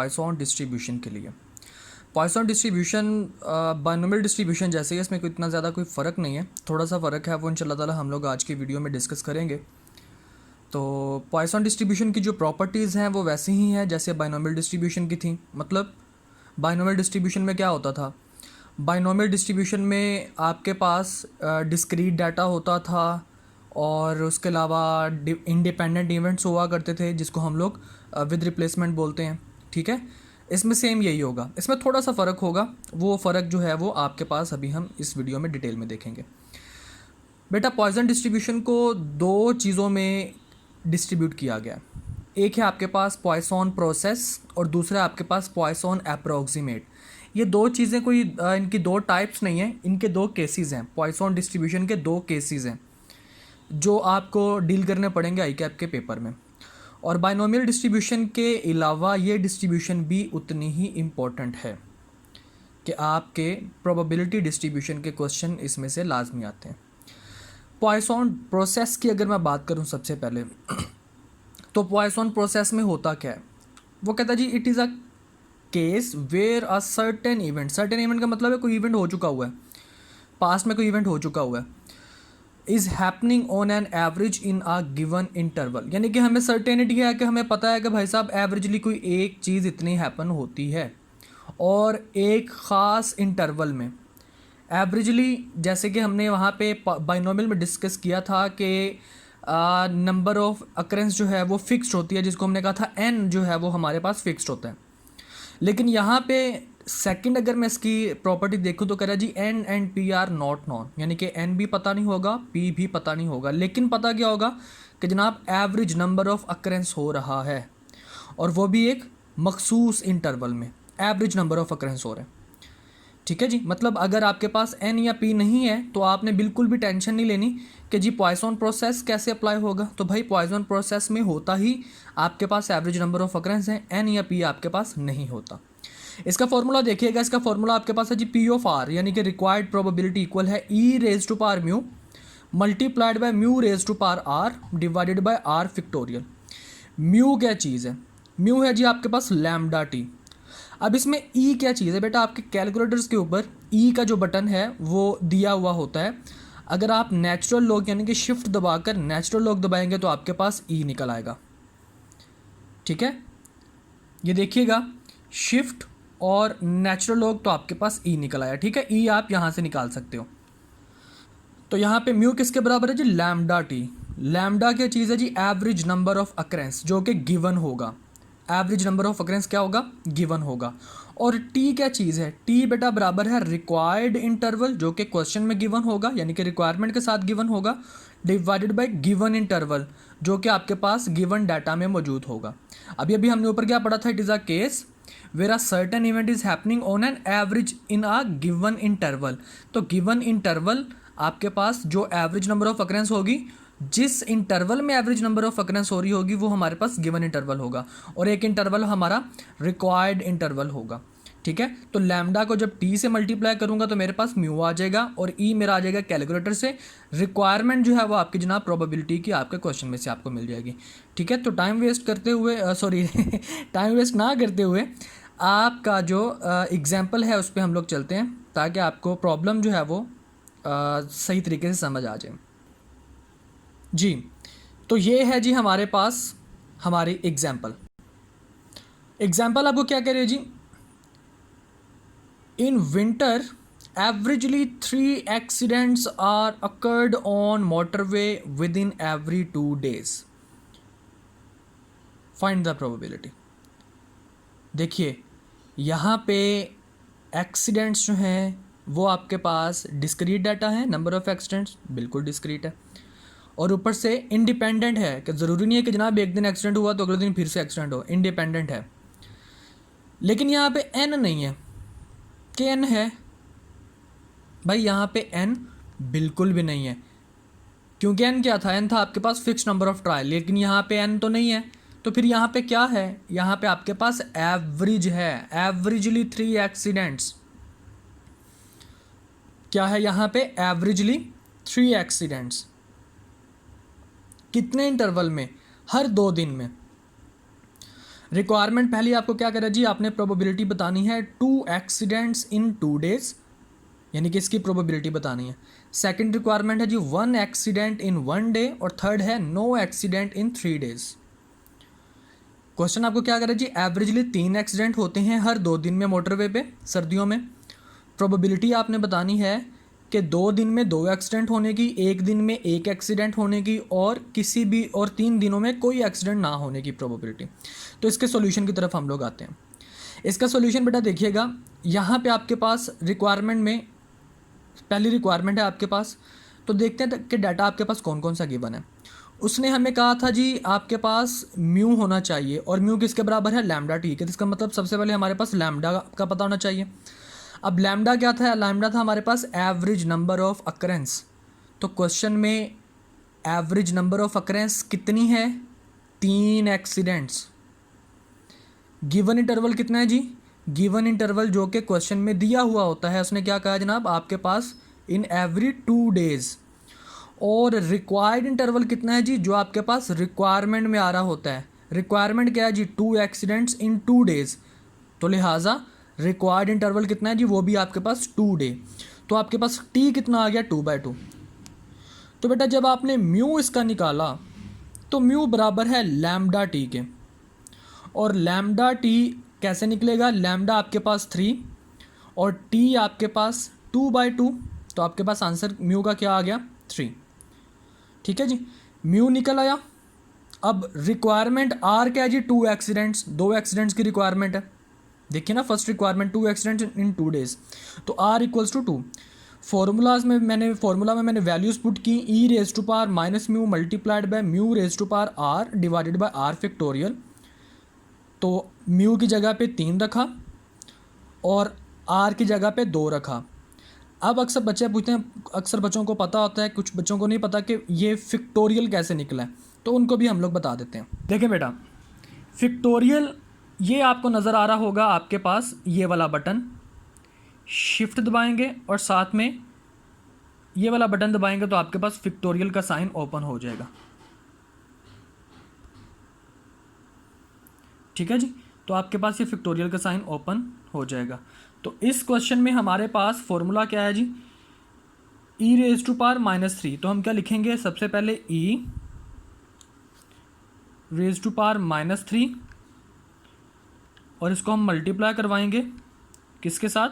Poisson distribution के लिए। Poisson distribution binomial distribution जैसे ही, इसमें कोई इतना ज़्यादा कोई फ़र्क नहीं है, थोड़ा सा फ़र्क है, वो इंशाल्लाह ताला हम लोग आज की वीडियो में डिस्कस करेंगे। तो पॉइसन डिस्ट्रीब्यूशन की जो प्रॉपर्टीज़ हैं वो वैसी ही हैं जैसे बाइनोमियल डिस्ट्रीब्यूशन की थी। मतलब बाइनोमियल डिस्ट्रीब्यूशन में क्या होता था, बाइनोमियल डिस्ट्रीब्यूशन में आपके पास डिस्क्रीट डाटा होता था और उसके अलावा इंडिपेंडेंट इवेंट्स हुआ करते थे जिसको हम लोग विद रिप्लेसमेंट बोलते हैं। ठीक है, इसमें सेम यही होगा, इसमें थोड़ा सा फ़र्क होगा, वो फ़र्क जो है वो आपके पास अभी हम इस वीडियो में डिटेल में देखेंगे। बेटा पॉइसन डिस्ट्रीब्यूशन को दो चीज़ों में डिस्ट्रीब्यूट किया गया। एक है आपके पास पॉइसन प्रोसेस और दूसरा आपके पास पॉइसन अप्रॉक्सीमेट। ये दो चीज़ें कोई इनकी दो टाइप्स नहीं हैं, इनके दो केसेस हैं। पॉइसन डिस्ट्रीब्यूशन के दो केसेस हैं जो आपको डील करने पड़ेंगे आई कैप के पेपर में। और बाइनोमियल डिस्ट्रीब्यूशन के अलावा ये डिस्ट्रीब्यूशन भी उतनी ही इम्पोर्टेंट है कि आपके प्रोबेबिलिटी डिस्ट्रीब्यूशन के क्वेश्चन इसमें से लाजमी आते हैं। पॉइसन प्रोसेस की अगर मैं बात करूं सबसे पहले तो पॉइसन प्रोसेस में होता क्या है, वो कहता है जी it is a case where a certain event का मतलब है कोई इवेंट हो चुका हुआ है, पास्ट में कोई इवेंट हो चुका हुआ है, is happening on an average in a given interval. यानी कि हमें सर्टेनिटी है कि हमें पता है कि भाई साहब एवरेजली कोई एक चीज़ इतनी हैपन होती है और एक ख़ास इंटरवल में एवरेजली। जैसे कि हमने वहाँ पे बाइनोमियल में डिस्कस किया था कि नंबर ऑफ अकरेंस जो है वो फिक्स्ड होती है, जिसको हमने कहा था एन जो है वो हमारे पास फिक्स्ड होता है। लेकिन यहाँ पे सेकंड अगर मैं इसकी प्रॉपर्टी देखूँ तो कह रहा है जी n and p are not known, यानी कि एन भी पता नहीं होगा, पी भी पता नहीं होगा, लेकिन पता क्या होगा कि जनाब एवरेज नंबर ऑफ अकरेंस हो रहा है और वो भी एक मखसूस इंटरवल में एवरेज नंबर ऑफ अकरेंस हो रहे हैं। ठीक है जी, मतलब अगर आपके पास एन या पी नहीं है तो आपने बिल्कुल भी टेंशन नहीं लेनी कि जी पॉइसन प्रोसेस कैसे अप्लाई होगा। तो भाई पॉइसन प्रोसेस में होता ही आपके पास एवरेज नंबर ऑफ अकरेंस है, एन या पी आपके पास नहीं होता। इसका फॉर्मूला देखिएगा, इसका फॉर्मूला आपके पास है जी पी ऑफ आर, यानी कि रिक्वायर्ड प्रोबेबिलिटी इक्वल है e raise to power mu multiplied by mu raise to power r divided by r factorial. Mu क्या चीज़ है, म्यू है जी आपके पास लैम्डा टी। अब इसमें ई क्या चीज़ है बेटा, आपके कैलकुलेटर्स के ऊपर ई का जो बटन है वो दिया हुआ होता है। अगर आप नेचुरल लॉग यानी कि शिफ्ट दबाकर नेचुरल लॉग दबाएंगे तो आपके पास ई निकल आएगा। ठीक है, ये देखिएगा शिफ्ट और नेचुरल लॉग तो आपके पास ई निकल आया। ठीक है, ई आप यहाँ से निकाल सकते हो। तो यहाँ पे म्यू किसके बराबर है जी, लैम्डा टी। लैम्डा क्या चीज़ है जी, एवरेज नंबर ऑफ अकरेंस जो कि गिवन होगा। एवरेज नंबर ऑफ अकरेंस क्या होगा, गिवन होगा। और टी क्या चीज़ है, टी बेटा बराबर है रिक्वायर्ड इंटरवल जो कि क्वेश्चन में गिवन होगा, यानी कि रिक्वायरमेंट के साथ गिवन होगा, डिवाइडेड बाय गिवन इंटरवल जो कि आपके पास गिवन डाटा में मौजूद होगा। अभी अभी हमने ऊपर क्या पढ़ा था, it is a case where a certain event is happening on an average in a given interval. तो गिवन इंटरवल आपके पास जो एवरेज नंबर ऑफ अकरेंस होगी, जिस इंटरवल में एवरेज नंबर ऑफ अकरेंस हो रही होगी वो हमारे पास गिवन इंटरवल होगा और एक इंटरवल हमारा रिक्वायर्ड इंटरवल होगा। ठीक है, तो लैम्डा को जब टी से मल्टीप्लाई करूंगा तो मेरे पास म्यू आ जाएगा और ई मेरा आ जाएगा कैलकुलेटर से। रिक्वायरमेंट जो है वो आपकी जनाब प्रोबेबिलिटी की आपके क्वेश्चन में से आपको मिल जाएगी। ठीक है, तो टाइम वेस्ट करते हुए टाइम वेस्ट ना करते हुए आपका जो एग्जाम्पल है उस पर हम लोग चलते हैं ताकि आपको प्रॉब्लम जो है वो सही तरीके से समझ आ जाए जी। तो ये है जी हमारे पास हमारी एग्जाम्पल आपको क्या कह रही है जी, in winter averagely 3 accidents are occurred on motorway within every 2 days, find the probability. देखिए यहाँ पे एक्सीडेंट्स जो हैं वो आपके पास डिस्क्रीट डाटा है, नंबर ऑफ एक्सीडेंट्स बिल्कुल डिस्क्रीट है और ऊपर से इंडिपेंडेंट है कि ज़रूरी नहीं है कि जनाब एक दिन एक्सीडेंट हुआ तो अगले दिन फिर से एक्सीडेंट हो, इंडिपेंडेंट है। लेकिन यहाँ पे एन नहीं है कि एन है, भाई यहाँ पे एन बिल्कुल भी नहीं है, क्योंकि एन क्या था, एन था आपके पास फिक्स नंबर ऑफ ट्रायल, लेकिन यहाँ पे एन तो नहीं है। तो फिर यहाँ पे क्या है, यहाँ पे आपके पास एवरेज है, एवरेजली 3 एक्सीडेंट्स। क्या है यहाँ पे, एवरेजली 3 एक्सीडेंट्स। कितने इंटरवल में, हर 2 दिन में। रिक्वायरमेंट पहले आपको क्या करें जी, आपने प्रोबेबिलिटी बतानी है 2 एक्सीडेंट्स इन 2 डेज, यानी कि इसकी प्रोबेबिलिटी बतानी है। सेकंड रिक्वायरमेंट है जी 1 एक्सीडेंट इन 1 डे, और थर्ड है no accident in 3 days. Question आपको क्या करें जी, एवरेजली 3 एक्सीडेंट होते हैं हर 2 दिन में मोटरवे पे सर्दियों में। प्रोबेबिलिटी आपने बतानी है कि 2 दिन में 2 एक्सीडेंट होने की, 1 दिन में 1 एक्सीडेंट होने की, और किसी भी और 3 दिनों में कोई एक्सीडेंट ना होने की प्रोबेबिलिटी। तो इसके सॉल्यूशन की तरफ हम लोग आते हैं। इसका सॉल्यूशन बेटा देखिएगा, यहाँ पे आपके पास रिक्वायरमेंट में पहली रिक्वायरमेंट है आपके पास, तो देखते हैं कि डाटा आपके पास कौन कौन सा गिवन है। उसने हमें कहा था जी आपके पास म्यू होना चाहिए, और म्यू किसके बराबर है, लैम्डा टी के। इसका मतलब सबसे पहले हमारे पास लैम्डा का पता होना चाहिए। अब लैम्डा क्या था, लैम्डा था हमारे पास एवरेज नंबर ऑफ अकरेंस। तो क्वेश्चन में एवरेज नंबर ऑफ अकरेंस कितनी है, 3 एक्सीडेंट्स। गिवन इंटरवल कितना है जी, गिवन इंटरवल जो कि क्वेश्चन में दिया हुआ होता है, उसने क्या कहा जनाब, आपके पास इन एवरी 2 डेज। और रिक्वायर्ड इंटरवल कितना है जी, जो आपके पास रिक्वायरमेंट में आ रहा होता है। रिक्वायरमेंट क्या है जी, 2 एक्सीडेंट्स इन 2 डेज, तो लिहाजा रिक्वायर्ड इंटरवल कितना है जी, वो भी आपके पास 2 डे। तो आपके पास टी कितना आ गया, 2/2। तो बेटा जब आपने म्यू इसका निकाला, तो म्यू बराबर है लैम्डा टी के। और लैम्डा टी कैसे निकलेगा, लैम्डा आपके पास 3 और टी आपके पास 2/2, तो आपके पास आंसर म्यू का क्या आ गया, 3। ठीक है जी, म्यू निकल आया। अब रिक्वायरमेंट आर क्या है जी, 2 एक्सीडेंट्स, 2 एक्सीडेंट्स की रिक्वायरमेंट है। देखिए ना, first requirement 2 accident in 2 days, तो आर इक्वल्स टू 2। फॉर्मूला में मैंने वैल्यूज पुट की, e raise to power minus mu multiplied by mu raise to power r divided by r factorial. तो mu की जगह पे 3 रखा और आर की जगह पे 2 रखा। अब अक्सर बच्चे पूछते हैं, अक्सर बच्चों को पता होता है, कुछ बच्चों को नहीं पता कि ये फैक्टोरियल कैसे निकला है, तो उनको भी हम लोग बता देते हैं। देखें बेटा, फैक्टोरियल ये आपको नज़र आ रहा होगा आपके पास, ये वाला बटन शिफ्ट दबाएंगे और साथ में ये वाला बटन दबाएंगे, तो आपके पास फैक्टोरियल का साइन ओपन हो जाएगा। ठीक है जी, तो आपके पास ये फैक्टोरियल का साइन ओपन हो जाएगा। तो इस क्वेश्चन में हमारे पास फॉर्मूला क्या है जी, ई रेज टू पावर -3। तो हम क्या लिखेंगे, सबसे पहले ई रेज टू पावर -3, और इसको हम मल्टीप्लाई करवाएंगे किसके साथ,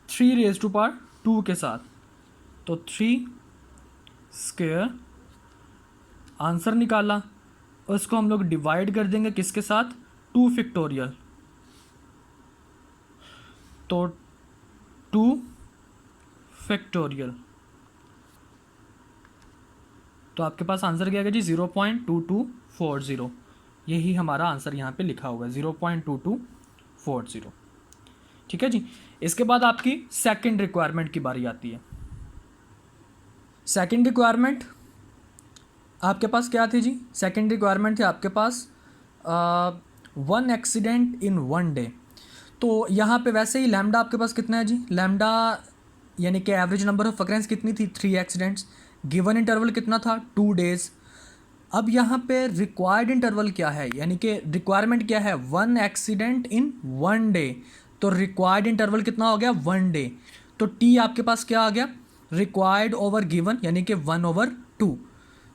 3 रेज टू पावर 2 के साथ। तो 3 स्क्वायर आंसर निकाला, और इसको हम लोग डिवाइड कर देंगे किसके साथ, 2 फैक्टोरियल। तो 2 फैक्टोरियल, तो आपके पास आंसर क्या है जी, 0.2240। यही हमारा आंसर यहाँ पे लिखा हुआ है, 0.2240। ठीक है जी, इसके बाद आपकी सेकंड रिक्वायरमेंट की बारी आती है। सेकंड रिक्वायरमेंट आपके पास क्या थी जी, सेकंड रिक्वायरमेंट थी आपके पास 1 एक्सीडेंट इन 1 डे। तो यहाँ पे वैसे ही लैम्डा आपके पास कितना है जी, लैम्डा यानी कि एवरेज नंबर ऑफ अकरेंस कितनी थी, 3 एक्सीडेंट्स। गिवन इंटरवल कितना था, 2 डेज। अब यहाँ पे रिक्वायर्ड इंटरवल क्या है, यानी कि रिक्वायरमेंट क्या है, 1 एक्सीडेंट इन 1 डे। तो रिक्वायर्ड इंटरवल कितना हो गया, 1 डे। तो टी आपके पास क्या आ गया, रिक्वायर्ड ओवर गिवन, यानी कि 1/2।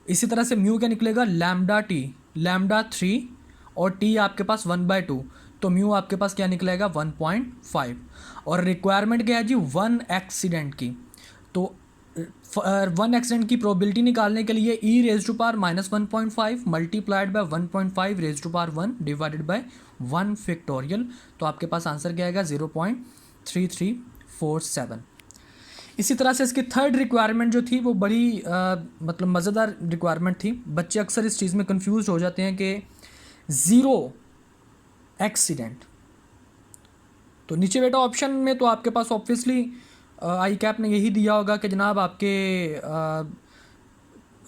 इसी तरह से म्यू क्या निकलेगा, लैम्डा टी, लैम्डा 3 और टी आपके पास 1/2, तो म्यू आपके पास क्या निकलेगा, 1.5। और रिक्वायरमेंट क्या है जी, 1 एक्सीडेंट की। तो 1 एक्सीडेंट की प्रोबेबिलिटी निकालने के लिए e raise to power -1.5 multiplied by 1.5 raise to power 1 divided by 1 factorial. तो आपके पास आंसर क्या आएगा, 0.3347। इसी तरह से इसकी थर्ड रिक्वायरमेंट जो थी वो बड़ी मतलब मज़ेदार रिक्वायरमेंट थी। बच्चे अक्सर इस चीज़ में कंफ्यूज हो जाते हैं कि 0 एक्सीडेंट। तो नीचे बेटा ऑप्शन में तो आपके पास ऑब्वियसली आई कैप ने यही दिया होगा कि जनाब आपके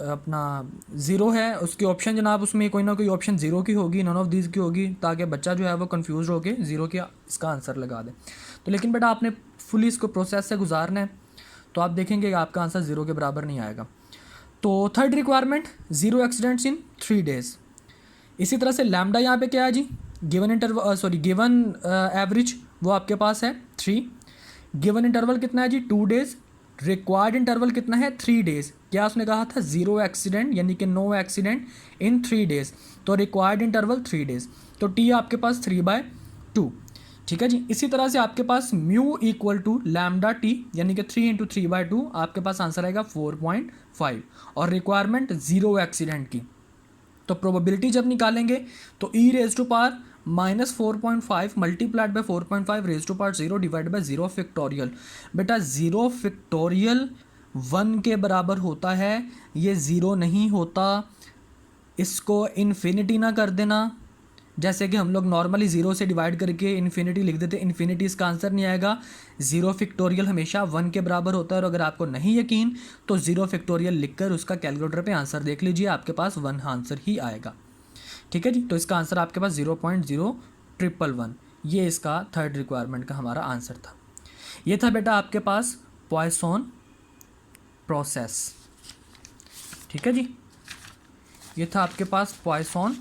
अपना 0 है, उसकी ऑप्शन जनाब उसमें कोई ना कोई ऑप्शन 0 की होगी, नॉन ऑफ दीज की होगी, ताकि बच्चा जो है वो कंफ्यूज हो के 0 के इसका आंसर लगा दे। तो लेकिन बेटा आपने फुली इसको प्रोसेस से गुजारना है, तो आप देखेंगे कि आपका आंसर 0 के बराबर नहीं आएगा। तो थर्ड रिक्वायरमेंट 0 एक्सीडेंट्स इन 3 डेज। इसी तरह से लैम्डा यहाँ पे क्या है जी, गिवन इंटरवल गिवन एवरेज वो आपके पास है 3, गिवन इंटरवल कितना है जी 2 डेज, रिक्वायर्ड इंटरवल कितना है 3 डेज। क्या उसने कहा था 0 एक्सीडेंट यानी कि नो एक्सीडेंट इन 3 डेज, तो रिक्वायर्ड इंटरवल 3 डेज, तो टी आपके पास 3/2। ठीक है जी। इसी तरह से आपके पास mu equal to lambda t यानी कि 3 × 3/2, आपके पास आंसर आएगा 4.5 और रिक्वायरमेंट 0 एक्सीडेंट की। तो प्रोबेबिलिटी जब निकालेंगे तो e raise to power -4.5 multiplied by 4.5 raise to power 0 divide by 0 factorial. बेटा 0 फैक्टोरियल 1 के बराबर होता है, ये 0 नहीं होता, इसको इन्फिनिटी ना कर देना। जैसे कि हम लोग नॉर्मली 0 से डिवाइड करके इन्फिनिटी लिख देते, इन्फिनिटी इसका आंसर नहीं आएगा। 0 फैक्टोरियल हमेशा 1 के बराबर होता है, और अगर आपको नहीं यकीन तो 0 फैक्टोरियल लिखकर उसका कैलकुलेटर पे आंसर देख लीजिए, आपके पास 1 आंसर ही आएगा। ठीक है जी। तो इसका आंसर आपके पास 0.0111, ये इसका थर्ड रिक्वायरमेंट का हमारा आंसर था। ये था बेटा आपके पास पॉइसन प्रोसेस। ठीक है जी, ये था आपके पास पॉइसन